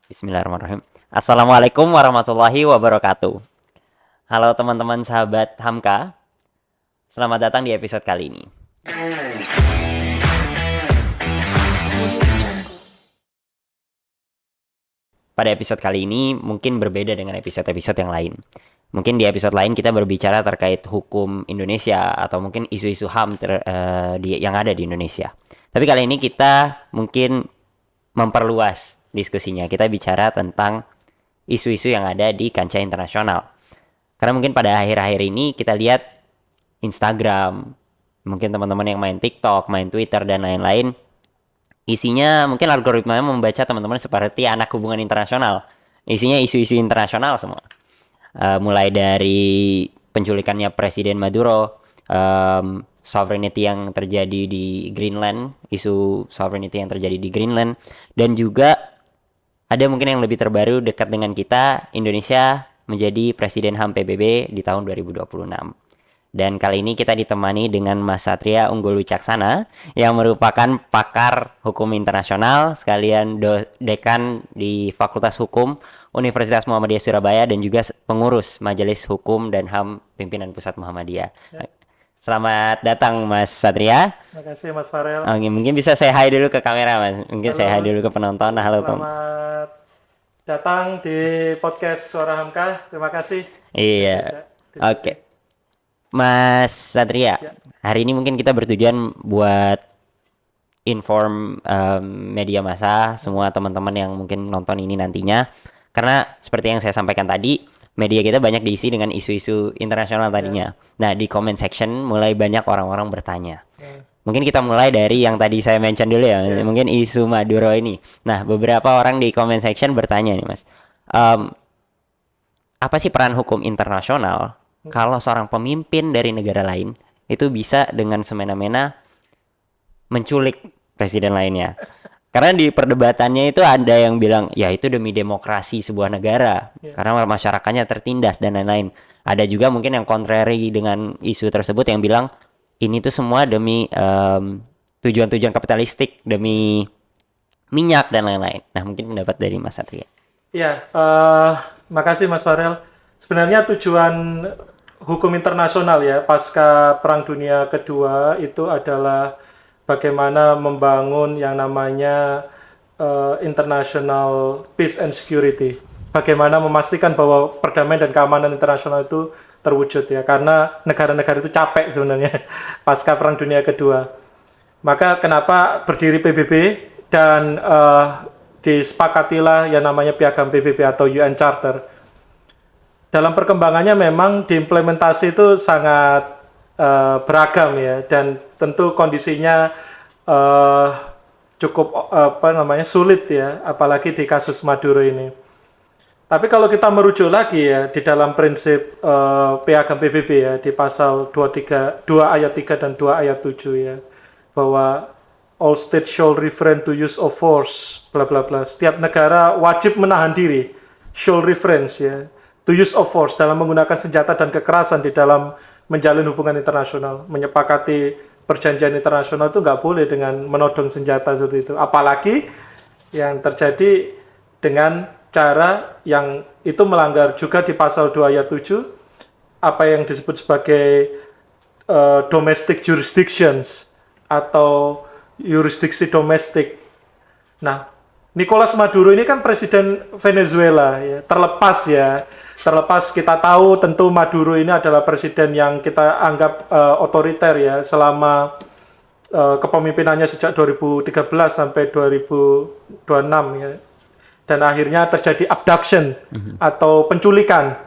Bismillahirrahmanirrahim. Assalamualaikum warahmatullahi wabarakatuh. Halo teman-teman sahabat Hamka, selamat datang di episode kali ini. Pada episode kali ini mungkin berbeda dengan episode-episode yang lain. Mungkin di episode lain kita berbicara terkait hukum Indonesia atau mungkin isu-isu HAM yang ada di Indonesia. Tapi kali ini kita mungkin memperluas diskusinya. Kita bicara tentang isu-isu yang ada di kancah internasional. Karena mungkin pada akhir-akhir ini kita lihat Instagram, mungkin teman-teman yang main TikTok, main Twitter, dan lain-lain, isinya mungkin algoritmanya membaca teman-teman seperti anak hubungan internasional. Isinya isu-isu internasional semua. Mulai dari penculikannya Presiden Maduro, sovereignty yang terjadi di Greenland, isu sovereignty yang terjadi di Greenland, dan juga ada mungkin yang lebih terbaru dekat dengan kita, Indonesia menjadi Presiden HAM PBB di tahun 2026. Dan kali ini kita ditemani dengan Mas Satria Unggul Wicaksana yang merupakan pakar hukum internasional sekalian dekan di Fakultas Hukum Universitas Muhammadiyah Surabaya dan juga pengurus Majelis Hukum dan HAM Pimpinan Pusat Muhammadiyah. Ya. Selamat datang Mas Satria. Terima kasih Mas Farel. Mungkin bisa saya hai dulu ke kamera Mas. Mungkin saya hai dulu ke penonton. Halo Tom. Selamat datang di podcast Suara Hamka. Terima kasih. Iya. Oke. Mas Satria, hari ini mungkin kita bertujuan buat inform media massa, semua teman-teman yang mungkin nonton ini nantinya. Karena seperti yang saya sampaikan tadi, media kita banyak diisi dengan isu-isu internasional tadinya. Nah, di comment section mulai banyak orang-orang bertanya. Mungkin kita mulai dari yang tadi saya mention dulu ya, mungkin isu Maduro ini. Nah, beberapa orang di comment section bertanya nih Mas, apa sih peran hukum internasional kalau seorang pemimpin dari negara lain itu bisa dengan semena-mena menculik presiden lainnya? Karena di perdebatannya itu ada yang bilang, ya itu demi demokrasi sebuah negara, karena masyarakatnya tertindas dan lain-lain. Ada juga mungkin yang contrary dengan isu tersebut yang bilang, ini tuh semua demi tujuan-tujuan kapitalistik, demi minyak dan lain-lain. Nah, mungkin pendapat dari Mas Satria. Ya, makasih Mas Farel. Sebenarnya tujuan hukum internasional ya pasca Perang Dunia Kedua itu adalah bagaimana membangun yang namanya international peace and security. Bagaimana memastikan bahwa perdamaian dan keamanan internasional itu terwujud ya, karena negara-negara itu capek sebenarnya pasca Perang Dunia Kedua. Maka kenapa berdiri PBB dan disepakatilah yang namanya Piagam PBB atau UN Charter. Dalam perkembangannya memang diimplementasi itu sangat beragam ya, dan tentu kondisinya cukup sulit ya, apalagi di kasus Maduro ini. Tapi kalau kita merujuk lagi ya di dalam prinsip Piagam PBB ya di pasal 2 ayat 3 dan 2 ayat 7 ya, bahwa all states shall refrain to use of force bla bla bla. Setiap negara wajib menahan diri, shall refrain ya, to use of force dalam menggunakan senjata dan kekerasan di dalam menjalin hubungan internasional. Menyepakati perjanjian internasional itu nggak boleh dengan menodong senjata seperti itu. Apalagi yang terjadi dengan cara yang itu melanggar juga di pasal 2 ayat 7 apa yang disebut sebagai domestic jurisdictions atau yurisdiksi domestik. Nah, Nicolas Maduro ini kan presiden Venezuela ya, terlepas kita tahu tentu Maduro ini adalah presiden yang kita anggap otoriter ya selama kepemimpinannya sejak 2013 sampai 2026 ya. Dan akhirnya terjadi abduction atau penculikan.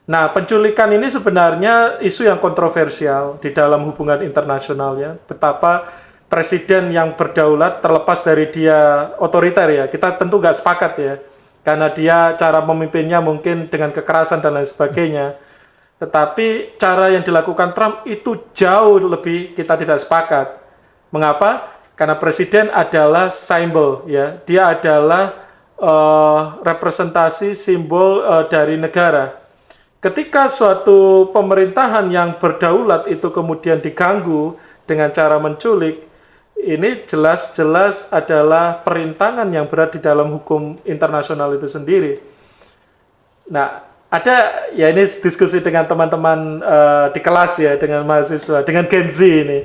Nah, penculikan ini sebenarnya isu yang kontroversial di dalam hubungan internasional ya. Betapa presiden yang berdaulat terlepas dari dia otoriter ya. Kita tentu nggak sepakat ya. Karena dia cara memimpinnya mungkin dengan kekerasan dan lain sebagainya. Tetapi cara yang dilakukan Trump itu jauh lebih kita tidak sepakat. Mengapa? Karena presiden adalah simbol ya. Dia adalah representasi simbol dari negara. Ketika suatu pemerintahan yang berdaulat itu kemudian diganggu dengan cara menculik, ini jelas-jelas adalah perintangan yang berat di dalam hukum internasional itu sendiri. Nah, ada ya ini diskusi dengan teman-teman di kelas ya, dengan mahasiswa, dengan Gen Z ini,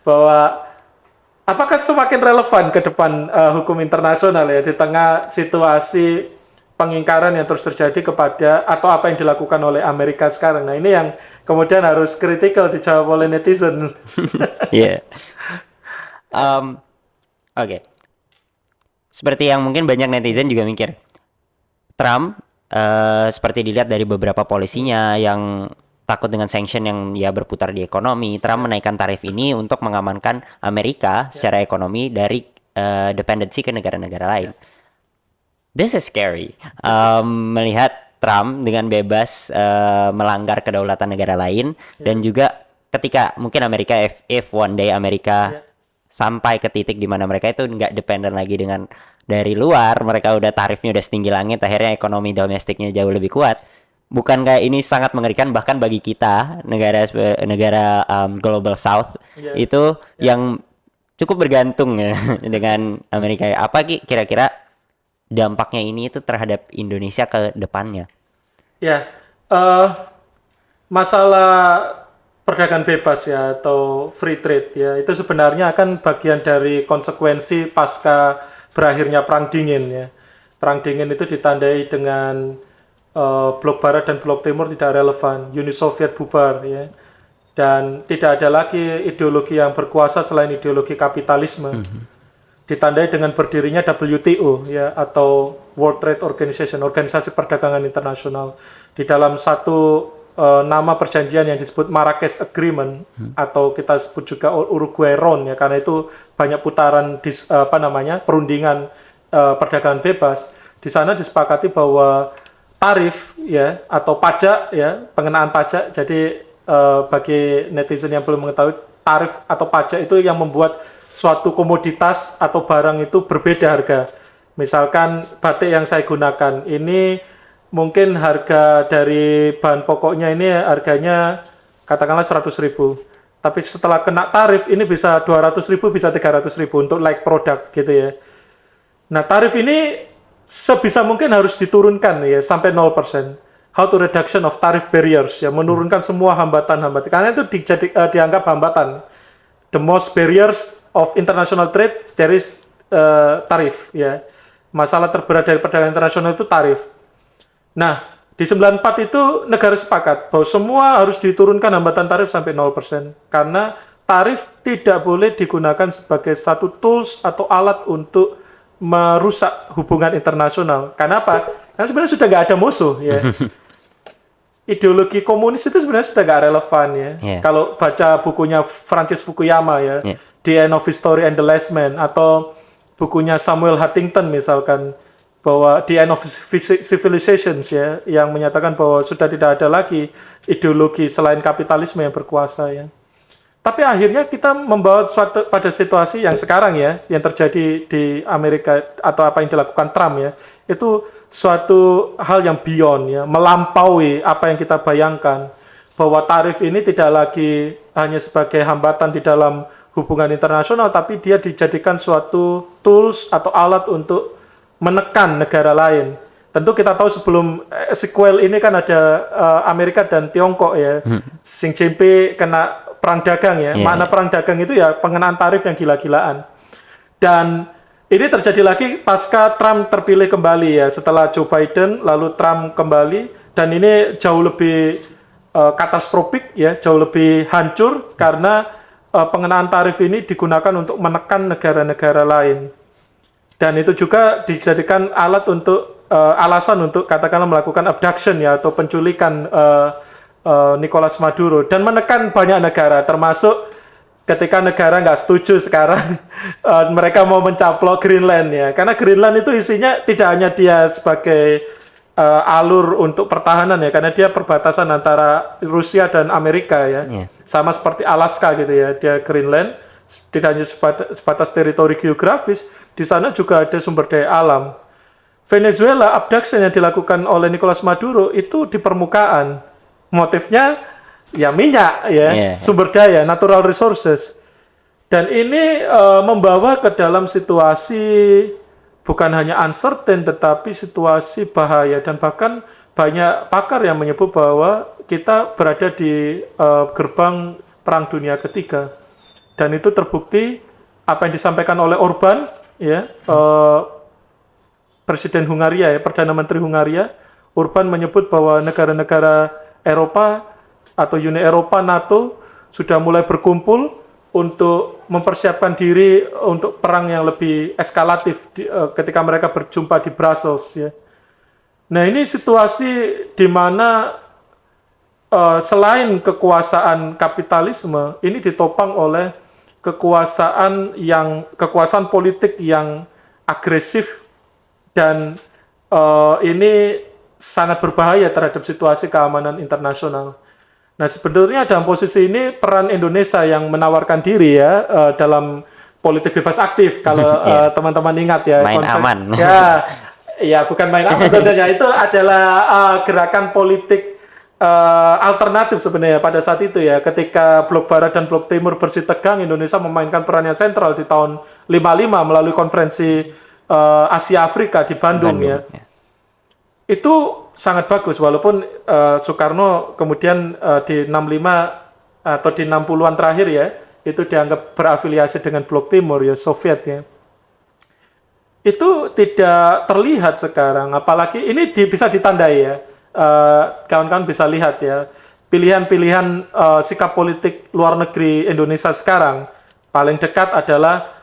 bahwa apakah semakin relevan ke depan hukum internasional ya di tengah situasi pengingkaran yang terus terjadi kepada atau apa yang dilakukan oleh Amerika sekarang. Nah, ini yang kemudian harus kritikal dijawab oleh netizen. Iya. Oke. Seperti yang mungkin banyak netizen juga mikir, Trump seperti dilihat dari beberapa polisinya yang takut dengan sanction yang ya berputar di ekonomi. Trump menaikkan tarif ini untuk mengamankan Amerika secara ekonomi dari dependensi ke negara-negara lain. This is scary. Melihat Trump dengan bebas melanggar kedaulatan negara lain dan juga ketika mungkin Amerika if one day Amerika sampai ke titik di mana mereka itu nggak dependen lagi dengan dari luar, mereka udah tarifnya udah setinggi langit, akhirnya ekonomi domestiknya jauh lebih kuat. Bukankah ini sangat mengerikan bahkan bagi kita negara global South itu yang cukup bergantung ya dengan Amerika. Apa kira-kira dampaknya ini itu terhadap Indonesia ke depannya? Ya, masalah perdagangan bebas ya atau free trade ya itu sebenarnya akan bagian dari konsekuensi pasca berakhirnya Perang Dingin ya. Perang Dingin itu ditandai dengan blok Barat dan blok Timur tidak relevan, Uni Soviet bubar ya, dan tidak ada lagi ideologi yang berkuasa selain ideologi kapitalisme. Ditandai dengan berdirinya WTO ya atau World Trade Organization, Organisasi Perdagangan Internasional. Di dalam satu nama perjanjian yang disebut Marrakesh Agreement atau kita sebut juga Uruguay Round ya, karena itu banyak putaran perundingan perdagangan bebas. Di sana disepakati bahwa tarif ya atau pajak ya, pengenaan pajak. Jadi bagi netizen yang belum mengetahui, tarif atau pajak itu yang membuat suatu komoditas atau barang itu berbeda harga. Misalkan batik yang saya gunakan ini mungkin harga dari bahan pokoknya ini harganya katakanlah 100.000. Tapi setelah kena tarif ini bisa 200.000, bisa 300.000 untuk like produk gitu ya. Nah, tarif ini sebisa mungkin harus diturunkan ya sampai 0%. How to reduction of tariff barriers ya, menurunkan semua hambatan-hambatan. Karena itu dianggap hambatan. The most barriers of international trade there is tarif ya. Masalah terberat dari perdagangan internasional itu tarif. Nah, di 94 itu negara sepakat bahwa semua harus diturunkan hambatan tarif sampai 0%. Karena tarif tidak boleh digunakan sebagai satu tools atau alat untuk merusak hubungan internasional. Karena apa? Karena sebenarnya sudah nggak ada musuh ya. Ideologi komunis itu sebenarnya sudah nggak relevan ya. Kalau baca bukunya Francis Fukuyama ya, The End of History and the Last Man, atau bukunya Samuel Huntington misalkan, bahwa The End of Civilizations ya, yang menyatakan bahwa sudah tidak ada lagi ideologi selain kapitalisme yang berkuasa ya. Tapi akhirnya kita membawa pada situasi yang sekarang ya, yang terjadi di Amerika atau apa yang dilakukan Trump ya, itu suatu hal yang beyond ya, melampaui apa yang kita bayangkan, bahwa tarif ini tidak lagi hanya sebagai hambatan di dalam hubungan internasional, tapi dia dijadikan suatu tools atau alat untuk menekan negara lain. Tentu kita tahu sebelum sequel ini kan ada Amerika dan Tiongkok ya. Xi Jinping kena perang dagang ya. Makna perang dagang itu ya pengenaan tarif yang gila-gilaan. Dan ini terjadi lagi pasca Trump terpilih kembali ya. Setelah Joe Biden lalu Trump kembali, dan ini jauh lebih katastrofik ya, jauh lebih hancur karena pengenaan tarif ini digunakan untuk menekan negara-negara lain. Dan itu juga dijadikan alat untuk alasan untuk katakanlah melakukan abduction ya atau penculikan Nicolas Maduro dan menekan banyak negara, termasuk ketika negara nggak setuju sekarang mereka mau mencaplok Greenland ya, karena Greenland itu isinya tidak hanya dia sebagai alur untuk pertahanan ya, karena dia perbatasan antara Rusia dan Amerika ya, sama seperti Alaska gitu ya, dia Greenland tidak hanya sebatas teritori geografis, di sana juga ada sumber daya alam. Venezuela, abduction yang dilakukan oleh Nicolas Maduro itu di permukaan, motifnya ya minyak ya, sumber daya, natural resources. Dan ini membawa ke dalam situasi bukan hanya uncertain tetapi situasi bahaya, dan bahkan banyak pakar yang menyebut bahwa kita berada di gerbang Perang Dunia Ketiga. Dan itu terbukti apa yang disampaikan oleh Orban, ya, Presiden Hungaria, ya, Perdana Menteri Hungaria. Orban menyebut bahwa negara-negara Eropa atau Uni Eropa, NATO sudah mulai berkumpul untuk mempersiapkan diri untuk perang yang lebih eskalatif ketika mereka berjumpa di Brussels, ya. Nah, ini situasi di mana selain kekuasaan kapitalisme, ini ditopang oleh kekuasaan politik yang agresif, dan ini sangat berbahaya terhadap situasi keamanan internasional. Nah, sebenarnya dalam posisi ini peran Indonesia yang menawarkan diri, ya, dalam politik bebas aktif, kalau teman-teman ingat, ya, main aman. Ya, bukan main aman sebenarnya, itu adalah gerakan politik alternatif sebenarnya pada saat itu, ya, ketika Blok Barat dan Blok Timur bersitegang. Indonesia memainkan peran yang sentral di tahun 55 melalui konferensi Asia Afrika di Bandung, ya. Itu sangat bagus, walaupun Soekarno kemudian di 65 atau di 60-an terakhir, ya, itu dianggap berafiliasi dengan Blok Timur, ya, Soviet, ya. Itu tidak terlihat sekarang, apalagi ini bisa ditandai, ya. Kawan-kawan bisa lihat, ya, pilihan-pilihan sikap politik luar negeri Indonesia sekarang. Paling dekat adalah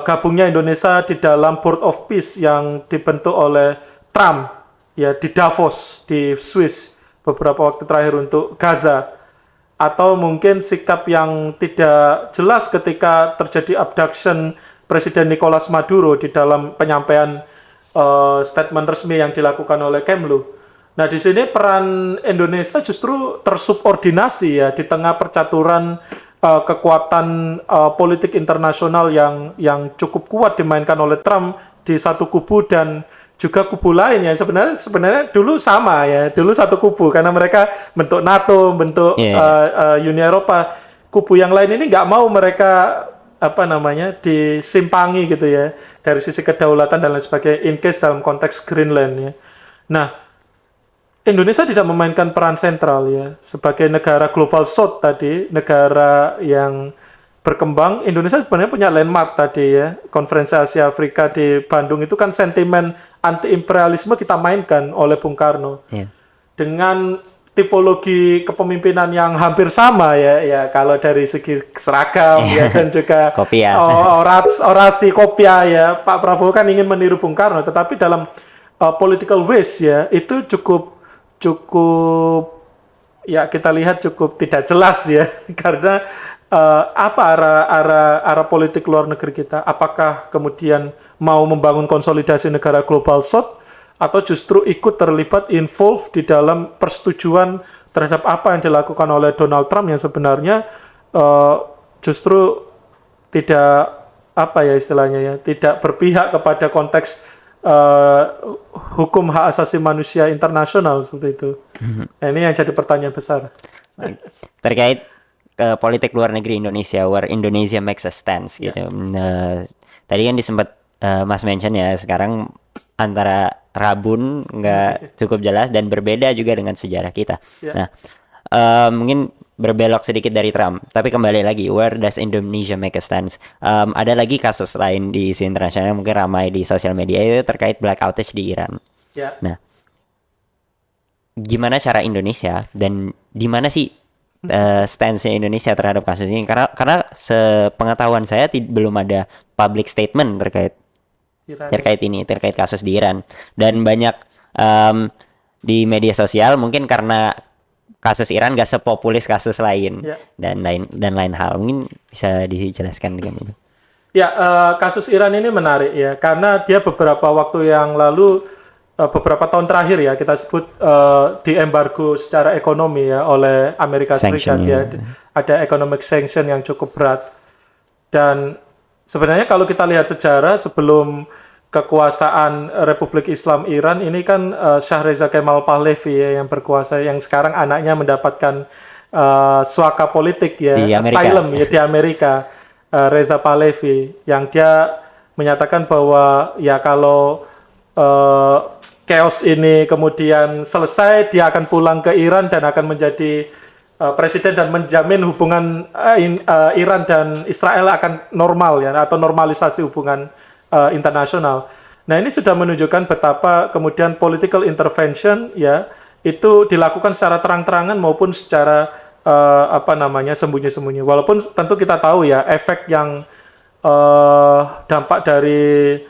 gabungnya Indonesia di dalam Board of Peace yang dibentuk oleh Trump, ya, di Davos di Swiss beberapa waktu terakhir untuk Gaza, atau mungkin sikap yang tidak jelas ketika terjadi abduction Presiden Nicolas Maduro di dalam penyampaian statement resmi yang dilakukan oleh Kemlu. Nah, di sini peran Indonesia justru tersubordinasi, ya, di tengah percaturan kekuatan politik internasional yang cukup kuat dimainkan oleh Trump di satu kubu, dan juga kubu lain yang sebenarnya dulu sama, ya, dulu satu kubu karena mereka bentuk NATO, bentuk Uni Eropa. Kubu yang lain ini nggak mau mereka disimpangi, gitu, ya, dari sisi kedaulatan dan lain sebagainya, in case dalam konteks Greenland, ya. Nah, Indonesia tidak memainkan peran sentral, ya, sebagai negara global south tadi, negara yang berkembang. Indonesia sebenarnya punya landmark tadi, ya, konferensi Asia Afrika di Bandung itu kan sentimen anti imperialisme kita mainkan oleh Bung Karno, dengan tipologi kepemimpinan yang hampir sama, ya kalau dari segi seragam, ya, dan juga orasi kopia, ya. Pak Prabowo kan ingin meniru Bung Karno, tetapi dalam political ways, ya, itu cukup ya, kita lihat cukup tidak jelas, ya. Karena apa arah politik luar negeri kita? Apakah kemudian mau membangun konsolidasi negara global south, atau justru ikut terlibat involve di dalam persetujuan terhadap apa yang dilakukan oleh Donald Trump yang sebenarnya justru tidak tidak berpihak kepada konteks hukum hak asasi manusia internasional seperti itu. Nah, ini yang jadi pertanyaan besar terkait politik luar negeri Indonesia, where Indonesia makes a stance, gitu. Tadi kan disempat Mas mention, ya, sekarang antara rabun nggak cukup jelas dan berbeda juga dengan sejarah kita. Nah, mungkin berbelok sedikit dari Trump, tapi kembali lagi, where does Indonesia make a stance? Ada lagi kasus lain di isu internasional yang mungkin ramai di sosial media, itu terkait black outage di Iran. Nah, gimana cara Indonesia dan di mana sih stance-nya Indonesia terhadap kasus ini? Karena sepengetahuan saya belum ada public statement terkait kasus di Iran, dan banyak di media sosial, mungkin karena kasus Iran gak sepopulis kasus lain, dan lain hal, mungkin bisa dijelaskan dengan ini. Ya, kasus Iran ini menarik, ya, karena dia beberapa waktu yang lalu, beberapa tahun terakhir, ya, kita sebut diembargo secara ekonomi, ya, oleh Amerika Serikat, ya. Ada economic sanction yang cukup berat. Dan sebenarnya kalau kita lihat sejarah sebelum kekuasaan Republik Islam Iran ini kan Shah Reza Kemal Pahlavi, ya, yang berkuasa, yang sekarang anaknya mendapatkan suaka politik, ya, asylum, ya, di Amerika. Reza Pahlavi, yang dia menyatakan bahwa ya kalau chaos ini kemudian selesai, dia akan pulang ke Iran dan akan menjadi presiden dan menjamin hubungan Iran dan Israel akan normal ya, atau normalisasi hubungan internasional. Nah, ini sudah menunjukkan betapa kemudian political intervention ya itu dilakukan secara terang-terangan maupun secara sembunyi-sembunyi. Walaupun tentu kita tahu ya efek yang dampak dari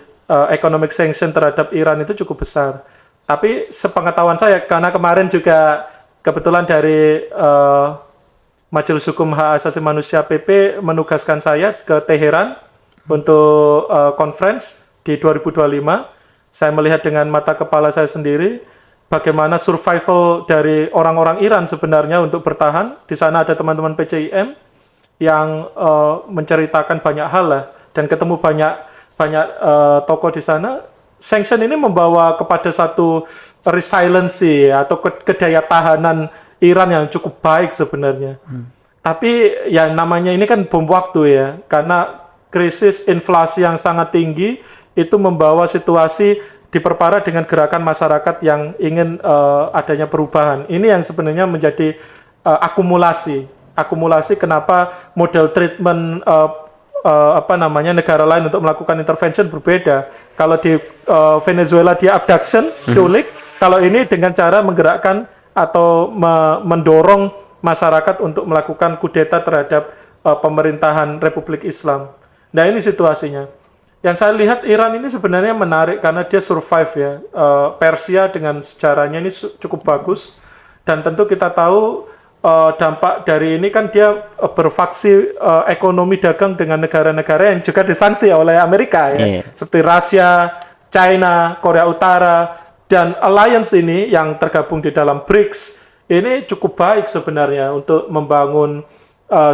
economic sanction terhadap Iran itu cukup besar. Tapi sepengetahuan saya, karena kemarin juga kebetulan dari Majelis Hukum Hak Asasi Manusia PP menugaskan saya ke Teheran untuk conference di 2025. Saya melihat dengan mata kepala saya sendiri bagaimana survival dari orang-orang Iran sebenarnya untuk bertahan. Di sana ada teman-teman PCIM yang menceritakan banyak hal lah, dan ketemu banyak tokoh di sana. Sanction ini membawa kepada satu resiliency atau kedaya tahanan Iran yang cukup baik sebenarnya. Tapi ya namanya ini kan bom waktu ya, karena krisis inflasi yang sangat tinggi itu membawa situasi diperparah dengan gerakan masyarakat yang ingin adanya perubahan. Ini yang sebenarnya menjadi akumulasi kenapa model treatment negara lain untuk melakukan intervention berbeda. Kalau di Venezuela dia abduction, culik. Kalau ini dengan cara menggerakkan atau mendorong masyarakat untuk melakukan kudeta terhadap pemerintahan Republik Islam. Nah, ini situasinya. Yang saya lihat Iran ini sebenarnya menarik karena dia survive ya. Persia dengan sejarahnya ini cukup bagus, dan tentu kita tahu dampak dari ini kan dia berfaksi ekonomi dagang dengan negara-negara yang juga disanksi oleh Amerika ya, seperti Rusia, China, Korea Utara, dan alliance ini yang tergabung di dalam BRICS ini cukup baik sebenarnya untuk membangun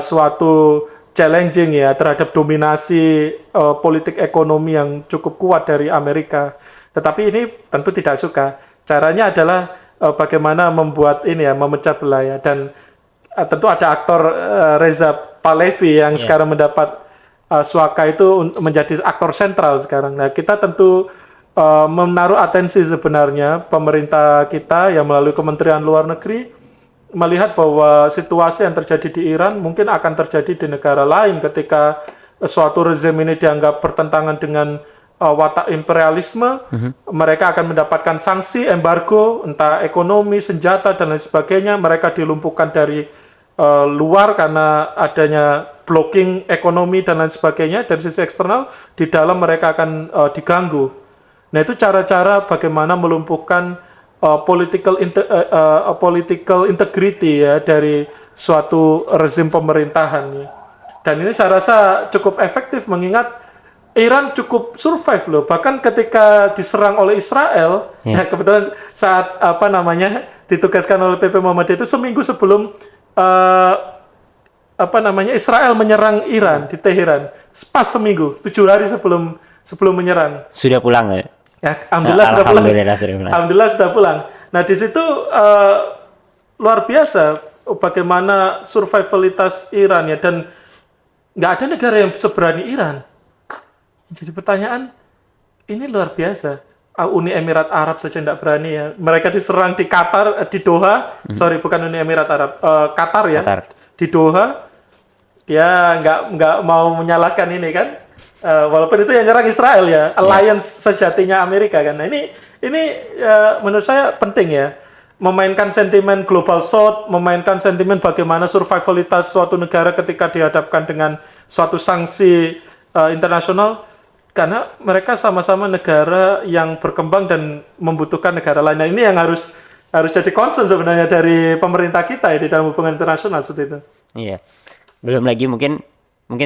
suatu challenging ya terhadap dominasi politik ekonomi yang cukup kuat dari Amerika. Tetapi ini tentu tidak suka. Caranya adalah bagaimana membuat ini ya, memecah belah ya. Dan tentu ada aktor Reza Pahlavi yang sekarang mendapat suaka itu menjadi aktor sentral sekarang. Nah, kita tentu menaruh atensi sebenarnya pemerintah kita yang melalui Kementerian Luar Negeri melihat bahwa situasi yang terjadi di Iran mungkin akan terjadi di negara lain ketika suatu rezim ini dianggap bertentangan dengan watak imperialisme. Mereka akan mendapatkan sanksi, embargo, entah ekonomi, senjata, dan lain sebagainya. Mereka dilumpuhkan dari luar karena adanya blocking ekonomi dan lain sebagainya. Dari sisi eksternal, di dalam mereka akan diganggu. Nah, itu cara-cara bagaimana melumpuhkan political integrity ya dari suatu rezim pemerintahan ya. Dan ini saya rasa cukup efektif mengingat Iran cukup survive loh, bahkan ketika diserang oleh Israel ya, kebetulan saat ditugaskan oleh PP Muhammadiyah itu seminggu sebelum Israel menyerang Iran di Teheran, pas seminggu, 7 hari sebelum menyerang sudah pulang ya? Ya, Alhamdulillah sudah pulang. Nah, di situ luar biasa bagaimana survivalitas Iran ya, dan nggak ada negara yang seberani Iran. Jadi pertanyaan ini luar biasa. Uni Emirat Arab saja tidak berani ya. Mereka diserang di Qatar, di Doha. Sorry, bukan Uni Emirat Arab, Qatar ya. Qatar. Di Doha. Dia nggak mau menyalahkan ini kan. Walaupun itu yang nyerang Israel ya, alliance sejatinya Amerika kan. Nah, ini menurut saya penting ya, memainkan sentimen global south, memainkan sentimen bagaimana survivalitas suatu negara ketika dihadapkan dengan suatu sanksi internasional, karena mereka sama-sama negara yang berkembang dan membutuhkan negara lain. Nah, ini yang harus jadi concern sebenarnya dari pemerintah kita ya di dalam hubungan internasional seperti itu. Iya. Belum lagi mungkin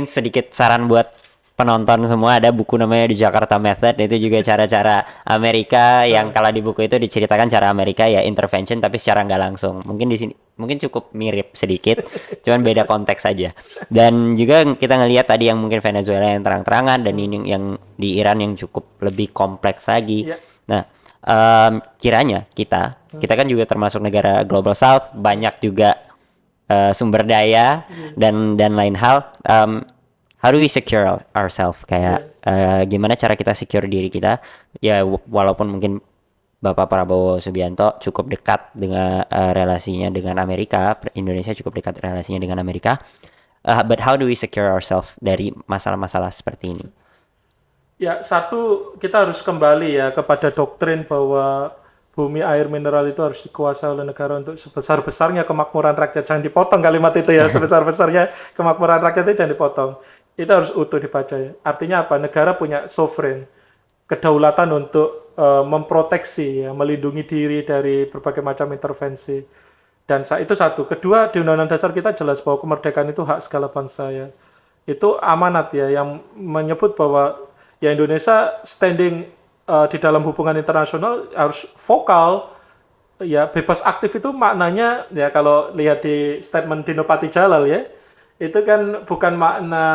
sedikit saran buat penonton semua, ada buku namanya The Jakarta Method, itu juga cara-cara Amerika yang kalau di buku itu diceritakan cara Amerika ya intervention tapi secara nggak langsung. Mungkin di sini mungkin cukup mirip sedikit, cuman beda konteks saja. Dan juga kita ngelihat tadi yang mungkin Venezuela yang terang-terangan, dan ini yang di Iran yang cukup lebih kompleks lagi. Nah, kiranya kita kan juga termasuk negara Global South, banyak juga sumber daya dan lain hal. how do we secure ourselves, kayak gimana cara kita secure diri kita ya, walaupun mungkin Bapak Prabowo Subianto cukup dekat dengan relasinya dengan Amerika, Indonesia cukup dekat relasinya dengan Amerika, but how do we secure ourselves dari masalah-masalah seperti ini? Ya, satu, kita harus kembali ya kepada doktrin bahwa bumi, air, mineral itu harus dikuasai oleh negara untuk sebesar-besarnya kemakmuran rakyat. Jangan dipotong kalimat itu ya, sebesar-besarnya kemakmuran rakyat itu jangan dipotong. Itu harus utuh dibaca ya. Artinya apa? Negara punya sovereign, kedaulatan untuk memproteksi, ya, melindungi diri dari berbagai macam intervensi. Dan itu satu. Kedua, di Undang-Undang Dasar kita jelas bahwa kemerdekaan itu hak segala bangsa ya. Itu amanat ya, yang menyebut bahwa ya Indonesia standing di dalam hubungan internasional harus vokal, ya bebas aktif itu maknanya ya kalau lihat di statement Dino Patijalal ya, itu kan bukan makna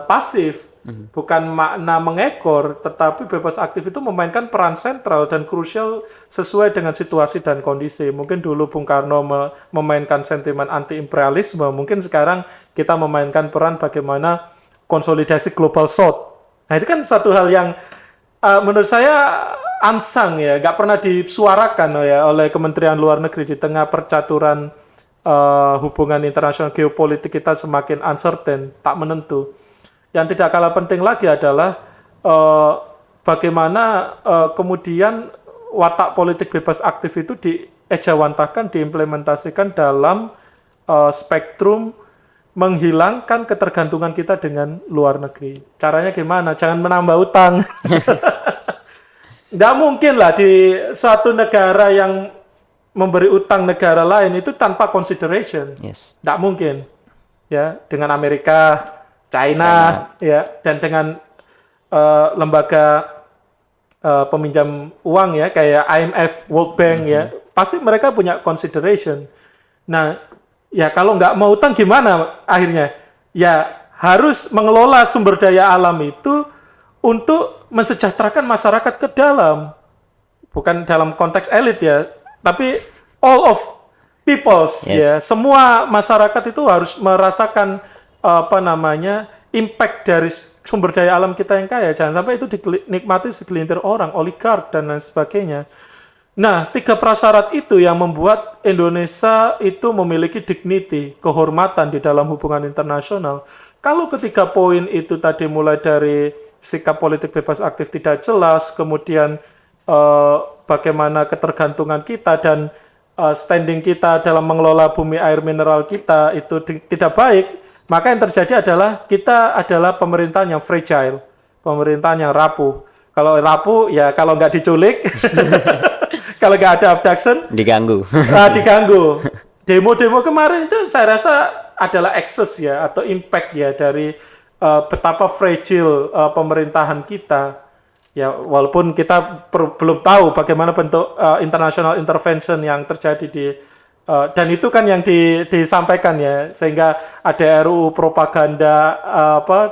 pasif, bukan makna mengekor, tetapi bebas aktif itu memainkan peran sentral dan krusial sesuai dengan situasi dan kondisi. Mungkin dulu Bung Karno memainkan sentimen anti-imperialisme, mungkin sekarang kita memainkan peran bagaimana konsolidasi global south. Nah itu kan satu hal yang menurut saya ansang ya, nggak pernah disuarakan ya oleh Kementerian Luar Negeri di tengah percaturan hubungan internasional geopolitik kita semakin uncertain, tak menentu. Yang tidak kalah penting lagi adalah bagaimana kemudian watak politik bebas aktif itu diejawantahkan, diimplementasikan dalam spektrum menghilangkan ketergantungan kita dengan luar negeri. Caranya gimana? Jangan menambah utang. Nggak mungkin lah di suatu negara yang memberi utang negara lain itu tanpa consideration. Yes. Nggak mungkin. Ya, dengan Amerika, China, ya, dan dengan lembaga peminjam uang ya, kayak IMF, World Bank ya, pasti mereka punya consideration. Nah, ya kalau nggak mau utang gimana akhirnya? Ya harus mengelola sumber daya alam itu untuk mensejahterakan masyarakat ke dalam. Bukan dalam konteks elit ya, tapi all of peoples ya. Semua masyarakat itu harus merasakan impact dari sumber daya alam kita yang kaya. Jangan sampai itu dinikmati segelintir orang, oligark dan lain sebagainya. Nah, 3 prasyarat itu yang membuat Indonesia itu memiliki dignity, kehormatan di dalam hubungan internasional. Kalau ketiga poin itu tadi mulai dari sikap politik bebas aktif tidak jelas, kemudian bagaimana ketergantungan kita dan standing kita dalam mengelola bumi, air, mineral kita itu tidak baik, maka yang terjadi adalah kita adalah pemerintahan yang fragile, pemerintahan yang rapuh. Kalau rapuh, ya kalau nggak diculik, kalau nggak ada abduction, diganggu. Diganggu. Demo-demo kemarin itu saya rasa adalah excess ya, atau impact ya dari betapa fragile pemerintahan kita. Ya, walaupun kita belum tahu bagaimana bentuk international intervention yang terjadi di dan itu kan yang disampaikan ya, sehingga ada RUU propaganda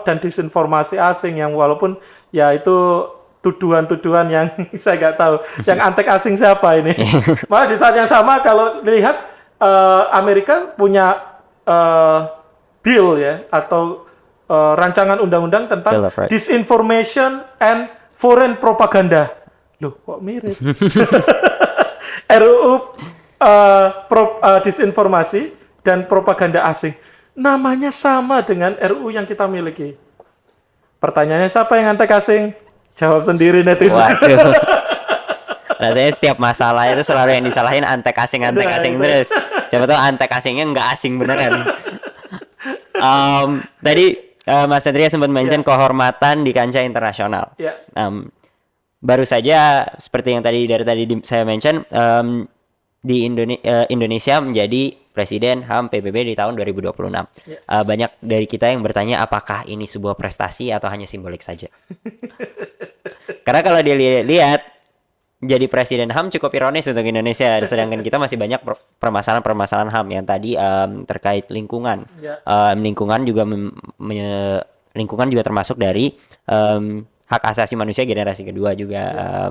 dan disinformasi asing yang walaupun ya itu tuduhan-tuduhan yang saya nggak tahu yang antek asing siapa ini. Malah di saat yang sama kalau dilihat Amerika punya bill ya atau rancangan undang-undang tentang disinformation and foreign propaganda. Loh, kok mirip? RUU disinformasi dan propaganda asing. Namanya sama dengan RUU yang kita miliki. Pertanyaannya siapa yang antek asing? Jawab sendiri netizen. Waduh. Rasanya setiap masalah itu selalu yang disalahin antek asing terus. Siapa tahu antek asingnya nggak asing beneran. Tadi Mas Andrea sempat mention kehormatan di kancah internasional. Yeah. Baru saja seperti yang tadi saya mention, di Indonesia menjadi Presiden HAM PBB di tahun 2026. Yeah. Banyak dari kita yang bertanya apakah ini sebuah prestasi atau hanya simbolik saja. Karena kalau dilihat jadi Presiden HAM cukup ironis untuk Indonesia, sedangkan kita masih banyak permasalahan-permasalahan HAM yang tadi terkait lingkungan. Yeah. Lingkungan juga termasuk dari hak asasi manusia generasi kedua juga. Yeah.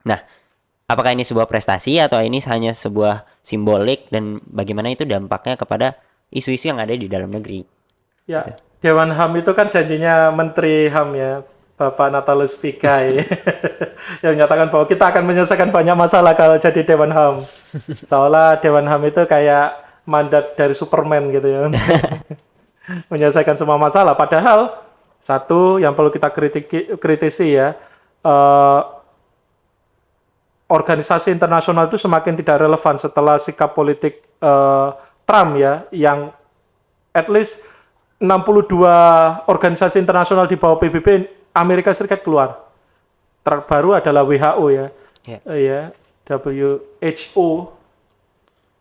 Nah, apakah ini sebuah prestasi atau ini hanya sebuah simbolik, dan bagaimana itu dampaknya kepada isu-isu yang ada di dalam negeri? Ya, Dewan HAM itu kan janjinya Menteri HAM ya, Bapak Natalius Pigai, yang menyatakan bahwa kita akan menyelesaikan banyak masalah kalau jadi Dewan HAM. Seolah Dewan HAM itu kayak mandat dari Superman gitu ya, menyelesaikan semua masalah. Padahal satu yang perlu kita kritisi ya, eh, organisasi internasional itu semakin tidak relevan setelah sikap politik Trump ya, yang at least 62 organisasi internasional di bawah PBB Amerika Serikat keluar. Terbaru adalah WHO ya. Ya, WHO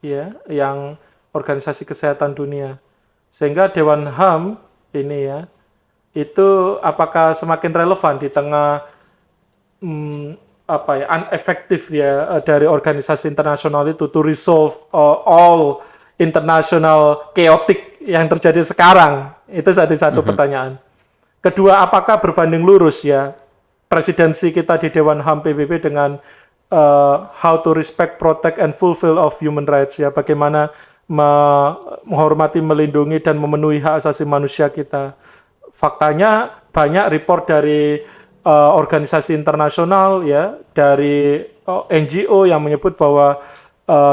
ya, yang Organisasi Kesehatan Dunia. Sehingga Dewan HAM ini ya, itu apakah semakin relevan di tengah unefektif ya dari organisasi internasional itu to resolve all international chaotic yang terjadi sekarang. Itu satu pertanyaan. Kedua, apakah berbanding lurus ya presidensi kita di Dewan HAM PBB dengan how to respect, protect, and fulfill of human rights ya, bagaimana menghormati, melindungi, dan memenuhi hak asasi manusia kita. Faktanya banyak report dari organisasi internasional ya, dari NGO yang menyebut bahwa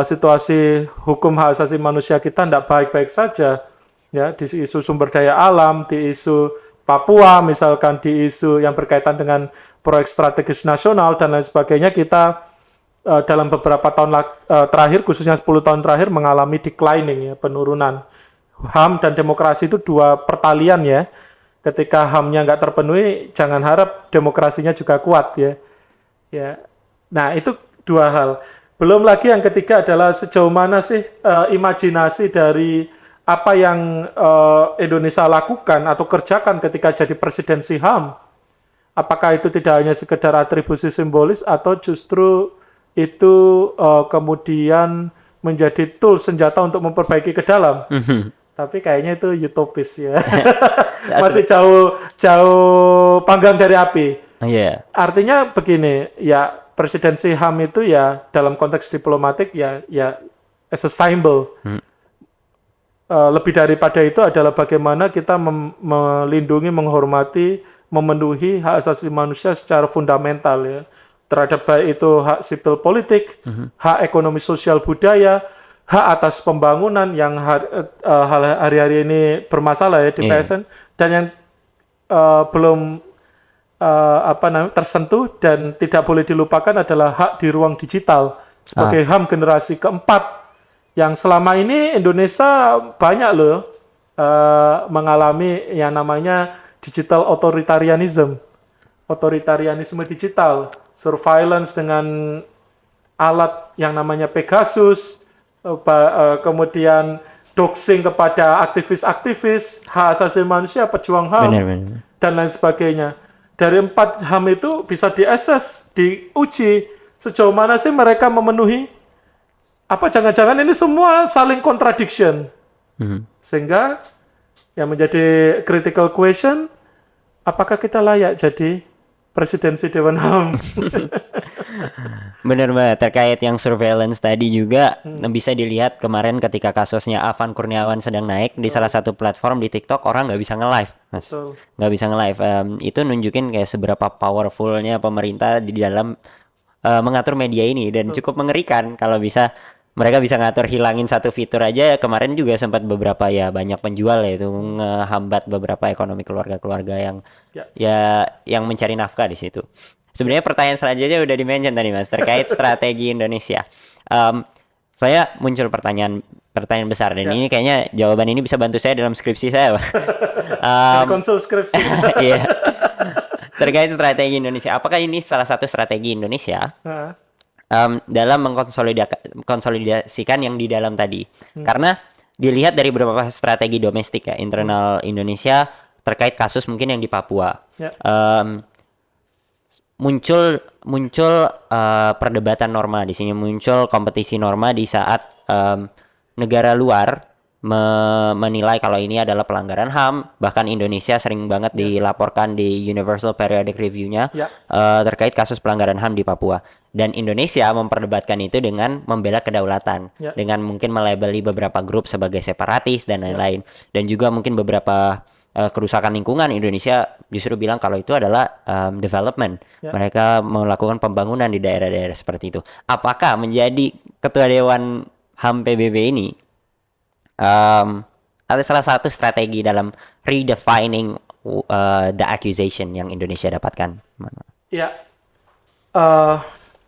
situasi hukum hak asasi manusia kita tidak baik-baik saja ya, di isu sumber daya alam, di isu Papua misalkan, di isu yang berkaitan dengan proyek strategis nasional dan lain sebagainya. Kita dalam beberapa tahun terakhir, khususnya 10 tahun terakhir, mengalami declining ya, penurunan. HAM dan demokrasi itu dua pertalian ya. Ketika HAM-nya nggak terpenuhi, jangan harap demokrasinya juga kuat ya. Ya, nah itu dua hal. Belum lagi yang ketiga adalah sejauh mana sih imajinasi dari apa yang Indonesia lakukan atau kerjakan ketika jadi presidensi HAM. Apakah itu tidak hanya sekedar atribusi simbolis atau justru itu kemudian menjadi tool, senjata untuk memperbaiki ke dalam. Tapi kayaknya itu utopis ya. Masih jauh panggang dari api. Artinya begini, ya presidensi HAM itu ya dalam konteks diplomatik ya as a symbol. Lebih daripada itu adalah bagaimana kita melindungi, menghormati, memenuhi hak asasi manusia secara fundamental ya. Terhadap baik itu hak sipil politik, hak ekonomi sosial budaya, hak atas pembangunan yang hari-hari ini bermasalah ya di PSN, dan yang belum tersentuh dan tidak boleh dilupakan adalah hak di ruang digital sebagai HAM generasi keempat, yang selama ini Indonesia banyak loh mengalami yang namanya digital authoritarianism digital, surveillance dengan alat yang namanya Pegasus, kemudian doxing kepada aktivis-aktivis hak asasi manusia, pejuang HAM, dan lain sebagainya. Dari 4 HAM itu bisa diakses, diuji sejauh mana sih mereka memenuhi. Apa jangan-jangan ini semua saling contradiction, sehingga yang menjadi critical question, apakah kita layak jadi presidensi Dewan HAM? Bener banget, terkait yang surveillance tadi juga bisa dilihat kemarin ketika kasusnya Afan Kurniawan sedang naik di salah satu platform di TikTok, orang nggak bisa nge-live, Mas. Nggak bisa nge-live. Itu nunjukin kayak seberapa powerfulnya pemerintah di dalam mengatur media ini, dan cukup mengerikan kalau mereka bisa ngatur hilangin satu fitur aja. Kemarin juga sempat beberapa ya banyak penjual ya itu ngehambat beberapa ekonomi keluarga-keluarga yang yang mencari nafkah di situ. Sebenarnya pertanyaan selanjutnya udah di-mention tadi Mas terkait strategi Indonesia. Saya muncul pertanyaan besar, dan ini kayaknya jawaban ini bisa bantu saya dalam skripsi saya. Konsul skripsi. Iya. Terkait strategi Indonesia. Apakah ini salah satu strategi Indonesia? Dalam mengkonsolidasikan yang di dalam tadi, karena dilihat dari beberapa strategi domestik ya internal Indonesia terkait kasus mungkin yang di Papua, muncul perdebatan norma di sini, muncul kompetisi norma di saat negara luar menilai kalau ini adalah pelanggaran HAM. Bahkan Indonesia sering banget dilaporkan di Universal Periodic Review-nya terkait kasus pelanggaran HAM di Papua. Dan Indonesia memperdebatkan itu dengan membela kedaulatan, dengan mungkin melabeli beberapa grup sebagai separatis dan lain-lain. Dan juga mungkin beberapa kerusakan lingkungan, Indonesia justru bilang kalau itu adalah development. Ya. Mereka melakukan pembangunan di daerah-daerah seperti itu. Apakah menjadi ketua Dewan HAM PBB ini ada salah satu strategi dalam redefining the accusation yang Indonesia dapatkan? Ya,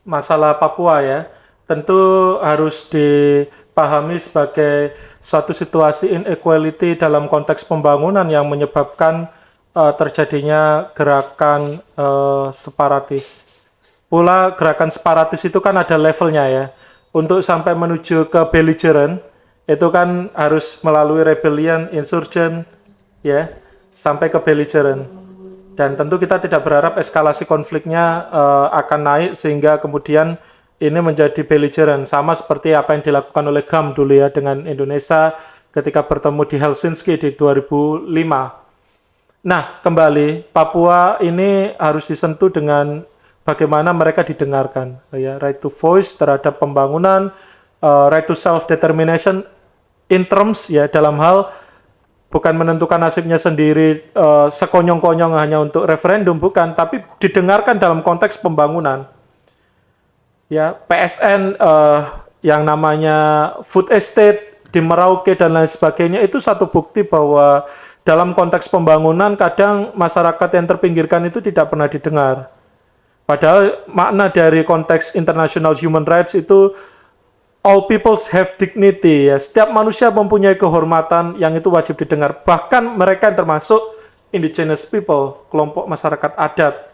masalah Papua ya, tentu harus dipahami sebagai suatu situasi inequality dalam konteks pembangunan yang menyebabkan terjadinya gerakan separatis. Pula gerakan separatis itu kan ada levelnya ya. Untuk sampai menuju ke belligerent itu kan harus melalui rebellion, insurgent, ya, sampai ke belligerent. Dan tentu kita tidak berharap eskalasi konfliknya akan naik sehingga kemudian ini menjadi belligerent, sama seperti apa yang dilakukan oleh GAM dulu ya dengan Indonesia ketika bertemu di Helsinki di 2005. Nah, kembali Papua ini harus disentuh dengan bagaimana mereka didengarkan, ya, right to voice terhadap pembangunan, right to self determination in terms ya dalam hal bukan menentukan nasibnya sendiri sekonyong-konyong hanya untuk referendum, bukan, tapi didengarkan dalam konteks pembangunan. Ya, PSN yang namanya food estate di Merauke dan lain sebagainya itu satu bukti bahwa dalam konteks pembangunan kadang masyarakat yang terpinggirkan itu tidak pernah didengar. Padahal makna dari konteks international human rights itu all peoples have dignity ya. Setiap manusia mempunyai kehormatan yang itu wajib didengar. Bahkan mereka yang termasuk indigenous people, kelompok masyarakat adat.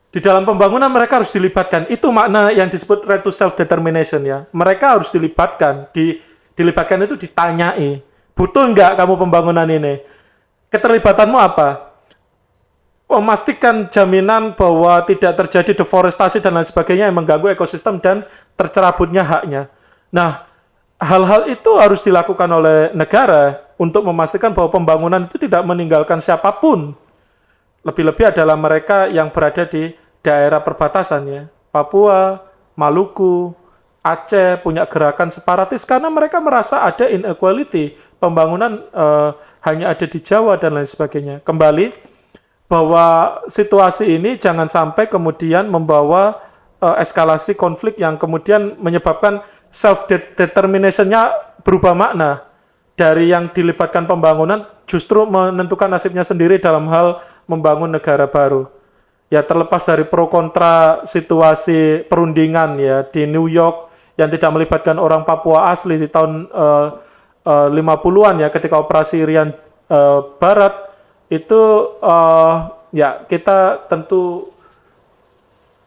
Di dalam pembangunan mereka harus dilibatkan. Itu makna yang disebut right to self-determination ya. Mereka harus dilibatkan. Dilibatkan itu ditanyai. Butuh nggak kamu pembangunan ini? Keterlibatanmu apa? Memastikan jaminan bahwa tidak terjadi deforestasi dan lain sebagainya yang mengganggu ekosistem dan tercerabutnya haknya. Nah, hal-hal itu harus dilakukan oleh negara untuk memastikan bahwa pembangunan itu tidak meninggalkan siapapun. Lebih-lebih adalah mereka yang berada di daerah perbatasan ya. Papua, Maluku, Aceh punya gerakan separatis karena mereka merasa ada inequality. Pembangunan hanya ada di Jawa dan lain sebagainya. Kembali bahwa situasi ini jangan sampai kemudian membawa eskalasi konflik yang kemudian menyebabkan self-determination-nya berubah makna. Dari yang dilibatkan pembangunan justru menentukan nasibnya sendiri dalam hal membangun negara baru. Ya, terlepas dari pro kontra situasi perundingan ya di New York yang tidak melibatkan orang Papua asli di tahun 50-an ya ketika operasi Irian Barat itu ya kita tentu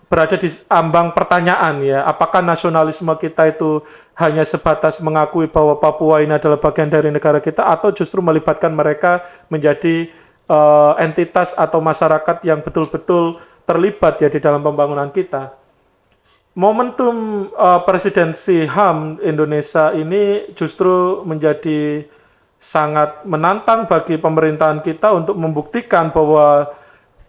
berada di ambang pertanyaan ya, apakah nasionalisme kita itu hanya sebatas mengakui bahwa Papua ini adalah bagian dari negara kita atau justru melibatkan mereka menjadi entitas atau masyarakat yang betul-betul terlibat ya di dalam pembangunan kita. Momentum presidensi HAM Indonesia ini justru menjadi sangat menantang bagi pemerintahan kita untuk membuktikan bahwa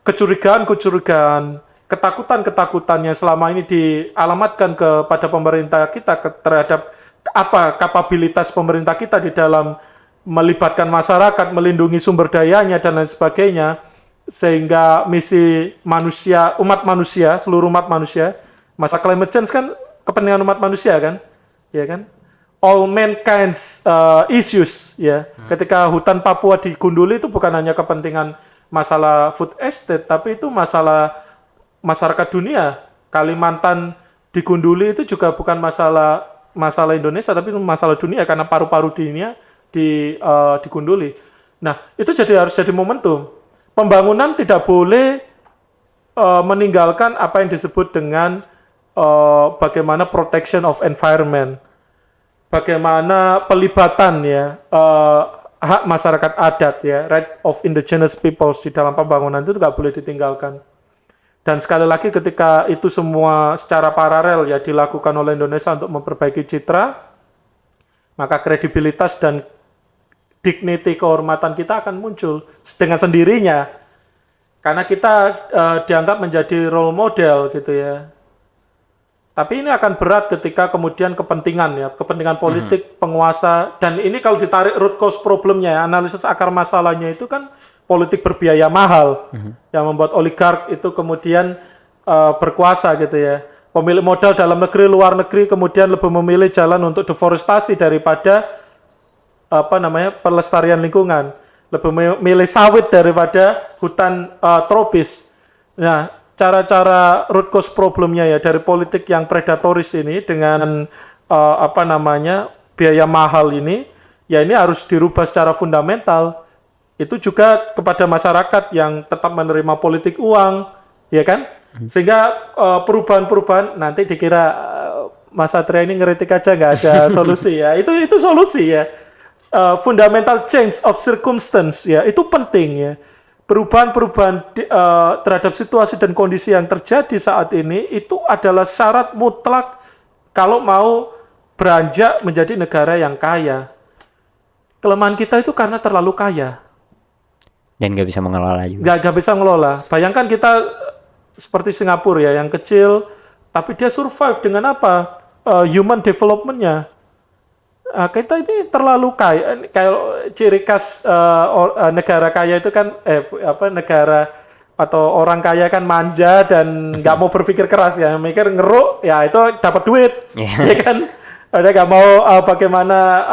kecurigaan-kecurigaan, ketakutan-ketakutan yang selama ini dialamatkan kepada pemerintah kita terhadap apa kapabilitas pemerintah kita di dalam melibatkan masyarakat, melindungi sumber dayanya dan lain sebagainya, sehingga misi manusia, umat manusia, seluruh umat manusia, masa climate change kan kepentingan umat manusia kan, ya kan, all mankind's issues ya. Ketika hutan Papua digunduli itu bukan hanya kepentingan masalah food estate, tapi itu masalah masyarakat dunia. Kalimantan digunduli itu juga bukan masalah Indonesia, tapi itu masalah dunia karena paru-paru dunia digunduli. Nah, itu harus jadi momentum. Pembangunan tidak boleh meninggalkan apa yang disebut dengan bagaimana protection of environment, bagaimana pelibatan ya hak masyarakat adat ya, right of indigenous peoples di dalam pembangunan itu nggak boleh ditinggalkan. Dan sekali lagi ketika itu semua secara paralel ya dilakukan oleh Indonesia untuk memperbaiki citra, maka kredibilitas dan dignity kehormatan kita akan muncul dengan sendirinya. Karena kita dianggap menjadi role model gitu ya. Tapi ini akan berat ketika kemudian kepentingan politik, penguasa, dan ini kalau ditarik root cause problemnya, analisis akar masalahnya itu kan politik berbiaya mahal, yang membuat oligark itu kemudian berkuasa gitu ya. Pemilik modal dalam negeri, luar negeri kemudian lebih memilih jalan untuk deforestasi daripada pelestarian lingkungan, lebih memilih sawit daripada hutan tropis. Nah, cara-cara root cause problemnya ya dari politik yang predatoris ini dengan biaya mahal ini, ya ini harus dirubah secara fundamental. Itu juga kepada masyarakat yang tetap menerima politik uang, ya kan? Sehingga perubahan-perubahan nanti dikira Mas Satria ini ngeritik aja nggak ada solusi ya. Itu solusi ya. Fundamental change of circumstance ya, itu penting ya. Perubahan-perubahan terhadap situasi dan kondisi yang terjadi saat ini itu adalah syarat mutlak kalau mau beranjak menjadi negara yang kaya. Kelemahan kita itu karena terlalu kaya. Dan nggak bisa mengelola juga. Nggak bisa ngelola. Bayangkan kita seperti Singapura ya, yang kecil, tapi dia survive dengan apa? Human development-nya. Kita ini terlalu kaya. Kayak ciri khas negara kaya itu kan negara atau orang kaya kan manja dan nggak mau berpikir keras ya, mikir ngeruk ya itu dapat duit, ya kan? Ada nggak mau bagaimana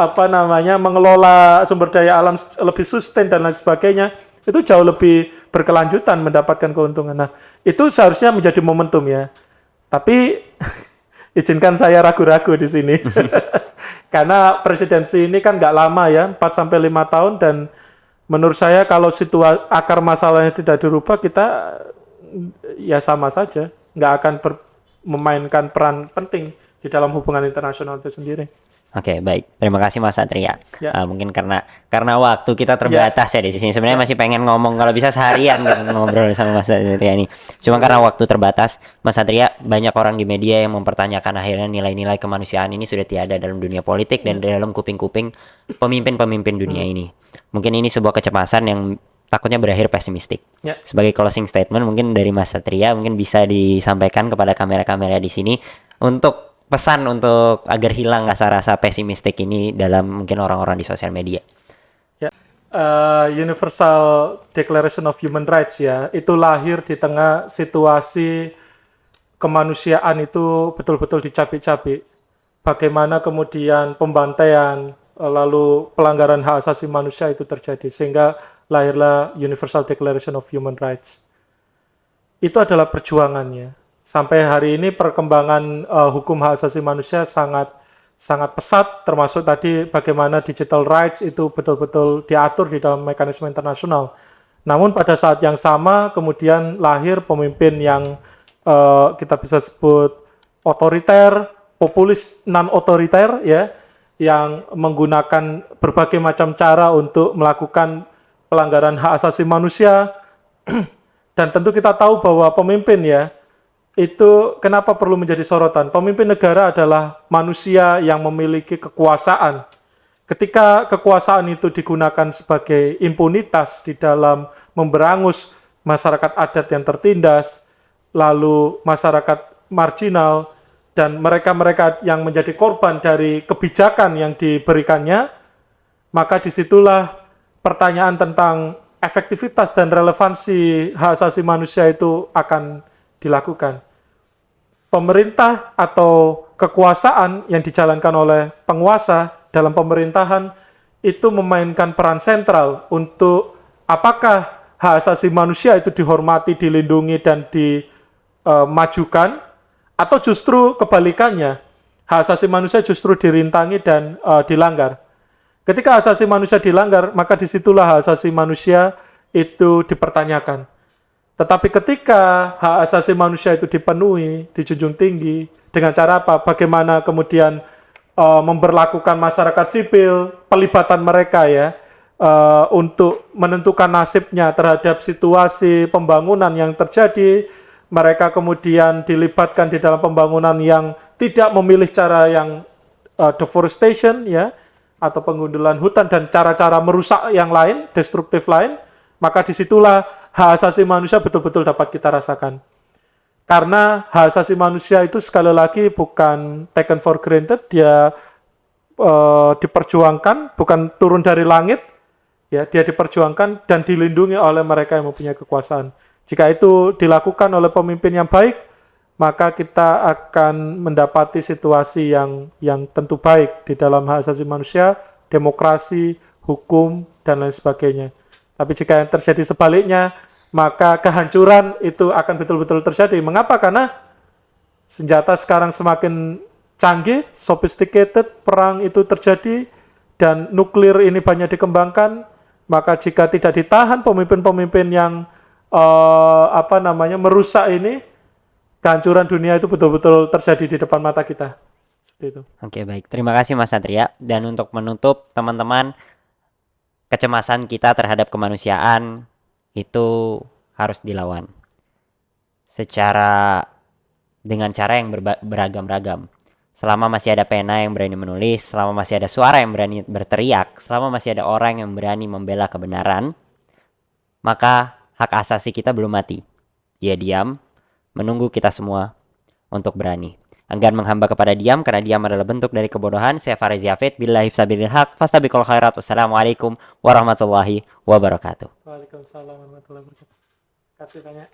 mengelola sumber daya alam lebih sustain dan lain sebagainya, itu jauh lebih berkelanjutan mendapatkan keuntungan. Nah, itu seharusnya menjadi momentum ya. Tapi izinkan saya ragu-ragu di sini. Karena presidensi ini kan nggak lama ya, 4-5 tahun, dan menurut saya kalau situasi akar masalahnya tidak dirubah, kita ya sama saja, nggak akan memainkan peran penting di dalam hubungan internasional itu sendiri. Oke, baik. Terima kasih Mas Satria. Ya. Mungkin karena waktu kita terbatas ya di sini. Sebenarnya masih pengen ngomong kalau bisa seharian kan ngobrol sama Mas Satria ini. Cuma karena waktu terbatas, Mas Satria, banyak orang di media yang mempertanyakan akhirnya nilai-nilai kemanusiaan ini sudah tiada dalam dunia politik dan dalam kuping-kuping pemimpin-pemimpin dunia ini. Mungkin ini sebuah kecemasan yang takutnya berakhir pesimistik. Ya. Sebagai closing statement mungkin dari Mas Satria mungkin bisa disampaikan kepada kamera-kamera di sini untuk pesan untuk agar hilang rasa-rasa pesimistik ini dalam mungkin orang-orang di sosial media. Ya, Universal Declaration of Human Rights ya, itu lahir di tengah situasi kemanusiaan itu betul-betul dicabik-cabik. Bagaimana kemudian pembantaian, lalu pelanggaran hak asasi manusia itu terjadi, sehingga lahirlah Universal Declaration of Human Rights. Itu adalah perjuangannya. Sampai hari ini perkembangan hukum hak asasi manusia sangat pesat, termasuk tadi bagaimana digital rights itu betul-betul diatur di dalam mekanisme internasional. Namun pada saat yang sama kemudian lahir pemimpin yang kita bisa sebut otoriter, populis non-otoriter ya, yang menggunakan berbagai macam cara untuk melakukan pelanggaran hak asasi manusia. Dan tentu kita tahu bahwa pemimpin ya, itu kenapa perlu menjadi sorotan. Pemimpin negara adalah manusia yang memiliki kekuasaan. Ketika kekuasaan itu digunakan sebagai impunitas di dalam memberangus masyarakat adat yang tertindas, lalu masyarakat marginal, dan mereka-mereka yang menjadi korban dari kebijakan yang diberikannya, maka disitulah pertanyaan tentang efektivitas dan relevansi hak asasi manusia itu akan dilakukan. Pemerintah atau kekuasaan yang dijalankan oleh penguasa dalam pemerintahan itu memainkan peran sentral untuk apakah hak asasi manusia itu dihormati, dilindungi, dan dimajukan, atau justru kebalikannya, hak asasi manusia justru dirintangi dan dilanggar. Ketika hak asasi manusia dilanggar, maka disitulah hak asasi manusia itu dipertanyakan. Tetapi ketika hak asasi manusia itu dipenuhi, dijunjung tinggi, dengan cara apa? Bagaimana kemudian memberlakukan masyarakat sipil, pelibatan mereka ya, untuk menentukan nasibnya terhadap situasi pembangunan yang terjadi. Mereka kemudian dilibatkan di dalam pembangunan yang tidak memilih cara yang deforestation ya, atau pengundulan hutan dan cara-cara merusak yang lain, destruktif lain, maka disitulah hak asasi manusia betul-betul dapat kita rasakan. Karena hak asasi manusia itu sekali lagi bukan taken for granted, dia diperjuangkan, bukan turun dari langit, ya, dia diperjuangkan dan dilindungi oleh mereka yang mempunyai kekuasaan. Jika itu dilakukan oleh pemimpin yang baik, maka kita akan mendapati situasi yang tentu baik di dalam hak asasi manusia, demokrasi, hukum, dan lain sebagainya. Tapi jika yang terjadi sebaliknya, maka kehancuran itu akan betul-betul terjadi. Mengapa? Karena senjata sekarang semakin canggih, sophisticated, perang itu terjadi, dan nuklir ini banyak dikembangkan. Maka jika tidak ditahan pemimpin-pemimpin yang merusak ini, kehancuran dunia itu betul-betul terjadi di depan mata kita. Seperti itu. Oke, baik. Terima kasih Mas Satria. Dan untuk menutup, teman-teman, kecemasan kita terhadap kemanusiaan itu harus dilawan dengan cara yang beragam-ragam. Selama masih ada pena yang berani menulis, selama masih ada suara yang berani berteriak, selama masih ada orang yang berani membela kebenaran, maka hak asasi kita belum mati. Dia diam, menunggu kita semua untuk berani. Enggan menghamba kepada diam, karena diam adalah bentuk dari kebodohan. Saya Faris Yafid, billahi fisabilil haq, fastabiqul khairat. Wassalamualaikum warahmatullahi wabarakatuh. Waalaikumsalam warahmatullahi wabarakatuh. Kasih banyak.